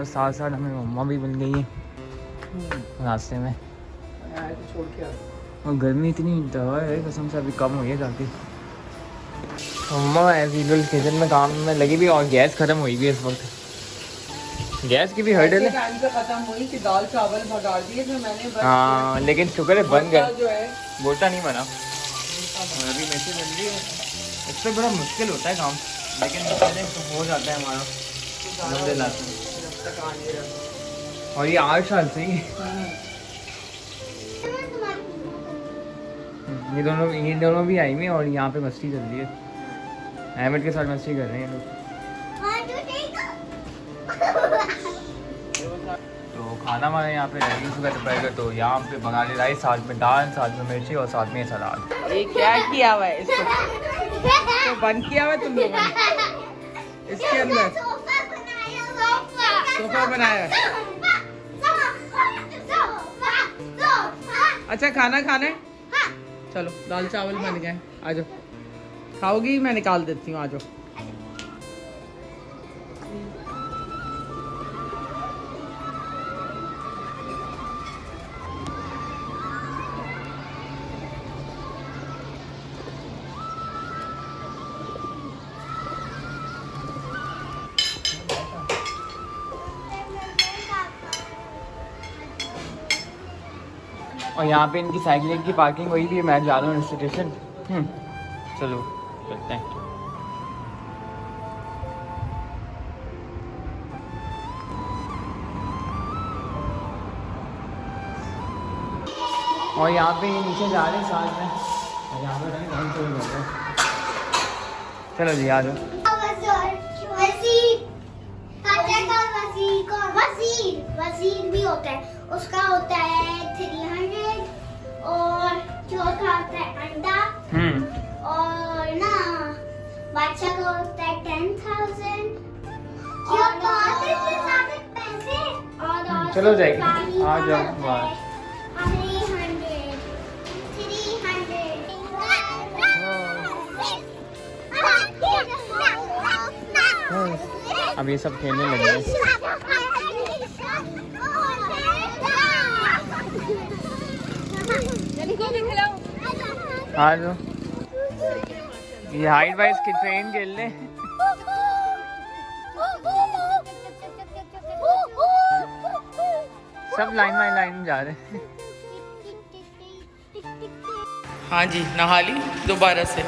और साथ साथ हमें मम्मा भी मिल गई है रास्ते में। छोड़ के और गर्मी इतनी दवा है कसम से, अभी कम हुई है काफ़ी। मम्मा एज किचन में काम में लगी भी और गैस ख़त्म हुई भी इस वक्त। गैस की भी हर्डल है। टाइम पे खत्म हुई कि दाल चावल भगा दिए, फिर मैंने हाँ लेकिन शुक्र है बन गया, जो है बोटा नहीं बना। और अभी मैसे बन रही है, इस पर बड़ा मुश्किल होता है काम, लेकिन तो हो जाता है हमारा अलहम्दुलिल्लाह। और ये 8 साल से ही ये दोनों भी आई हुई और यहाँ पे मस्ती चल रही है, अहमद के साथ मस्ती कर रहे हैं लोग। तो खाना हमारे यहाँ पे रेडी सुबह दोपहर का, तो यहाँ पे बंगाली राइस, साथ में दाल, साथ में मिर्ची और साथ में सलाद। ये क्या किया हुआ है इसको, तो बंद किया हुआ है तुम लोगों ने इसके अंदर सोफा बनाया। अच्छा खाना खाना है, चलो दाल चावल बन गए, आ जाओ। खाओगी? मैं निकाल देती हूँ, आ जाओ। और यहाँ पे इनकी साइकिल की पार्किंग हुई भी है, मैं जा रहा हूँ स्टेशन। चलो चलते हैं। और यहाँ पे ये नीचे जा रहे हैं साथ में, और यहाँ पे नहीं बहुत चोरी कर रहे हैं। चलो जी आ जाओ। वजीर भी होता है, उसका होता है 300 और चौथा होता है अंडा और ना बादशाह का होता है 10,000 और पैसे और चलो जाएगी, आ जाओ बाहर। 300 अब ये सब खेलने लगे हैं। हाँ जो ये हाइट वाइज की ट्रेन खेल ले। सब लाइन बाई लाइन जा रहे हैं। हाँ जी, नहा ली दोबारा से।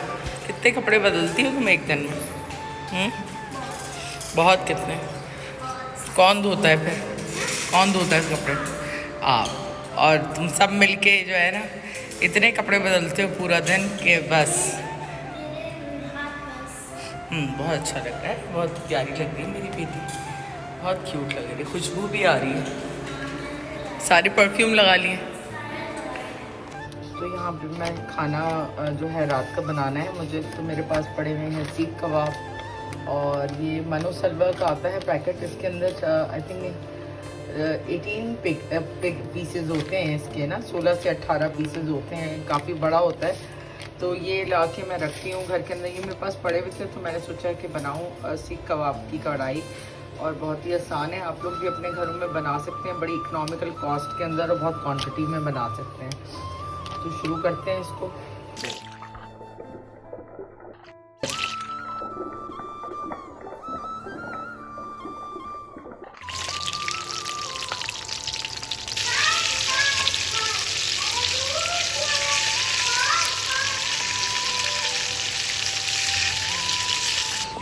कितने कपड़े बदलती हो तुम एक दिन में? बहुत। कितने? कौन धोता है फिर? कौन धोता है कपड़े? आप। और तुम सब मिलके जो है ना इतने कपड़े बदलते हो पूरा दिन कि बस। बहुत अच्छा लग रहा है, बहुत प्यारी लग रही है मेरी बेटी, बहुत क्यूट लग रही है, खुशबू भी आ रही है, सारे परफ्यूम लगा लिए। तो यहाँ पे मैं खाना जो है रात का बनाना है मुझे, तो मेरे पास पड़े हुए हैं सीख कबाब और ये मनो सलवा का आता है पैकेट, इसके अंदर आई थिंक 18 पीसेज होते हैं इसके ना, 16 से 18 पीसेज होते हैं, काफ़ी बड़ा होता है। तो ये ला के मैं रखती हूँ घर के अंदर, ये मेरे पास पड़े हुए थे तो मैंने सोचा कि बनाऊँ सीख कबाब की कढ़ाई। और बहुत ही आसान है, आप लोग भी अपने घरों में बना सकते हैं, बड़ी इकोनॉमिकल कॉस्ट के अंदर और बहुत क्वांटिटी में बना सकते हैं। तो शुरू करते हैं इसको।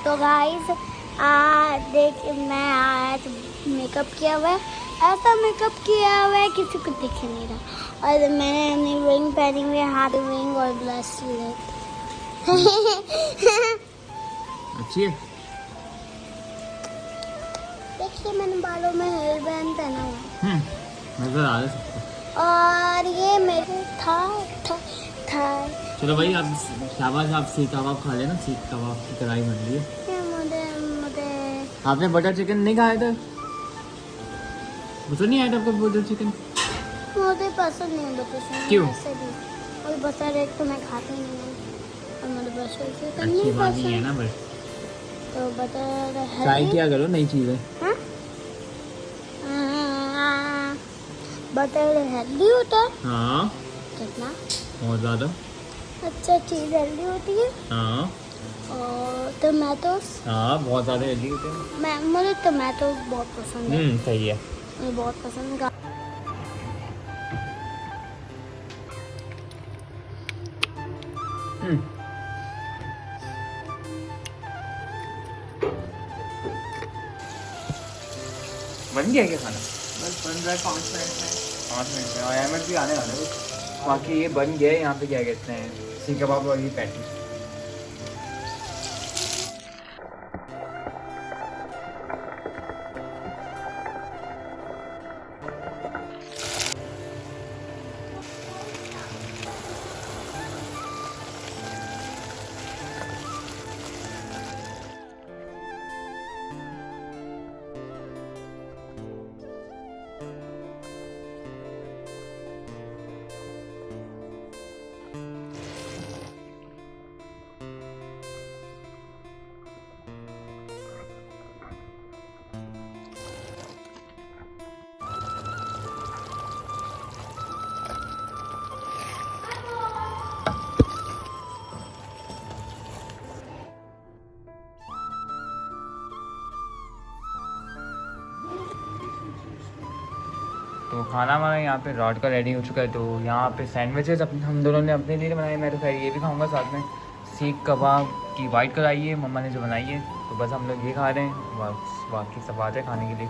तो गाइस देख मैं आज मेकअप किया हुआ है, ऐसा मेकअप किया हुआ है किसी को दिख नहीं रहा, और मैंने अपनी रिंग पहनी हुई है, हाथ रिंग और ब्रेसलेट। अच्छी है। देखिए मैंने बालों में हेयर बैंड पहना हुआ है। नजर आ रहा है। और ये मेरे था चलो भाई आप शाबाश, आप सीख कबाब खा लेना, सीख कबाब की कढ़ाई बन रही है। मुझे आपने बटर चिकन नहीं खाया था? मुझे नहीं आया था आपको बटर चिकन? मुझे पसंद नहीं है बटर चिकन। क्यों? और बटर एक तो मैं खाती नहीं हूँ और मुझे बटर चिकन नहीं अच्छी बात पसंद। नहीं है ना बस। तो बटर ट्राई किया करो नई चीज़ें। हाँ? बटर हेल्दी होता है? हाँ कितना? बहुत ज़्यादा। अच्छा चीज़ हेल्दी होती है। हाँ और टमाटोस? हाँ बहुत ज़्यादा हेल्दी होते हैं। मुझे टमाटोस बहुत पसंद है। सही है। मुझे बहुत पसंद है। बन गया क्या खाना? बस बन रहा है 5 मिनट में। 5 मिनट में। और अहमद भी आने वाला है बस। बाकी ये बन गया है। यहाँ पे क्या कहते हैं, सीख कबाब और ये पैटी। तो खाना हमारा यहाँ पे रात का रेडी हो चुका है। तो यहाँ पे सैंडविचेस अपने हम दोनों ने अपने लिए बनाए। मैं तो खैर ये भी खाऊंगा साथ में। सीख कबाब की वाइट कराई है मम्मा ने जो बनाई है, तो बस हम लोग ये खा रहे हैं। बस बाकी सब आते हैं खाने के लिए।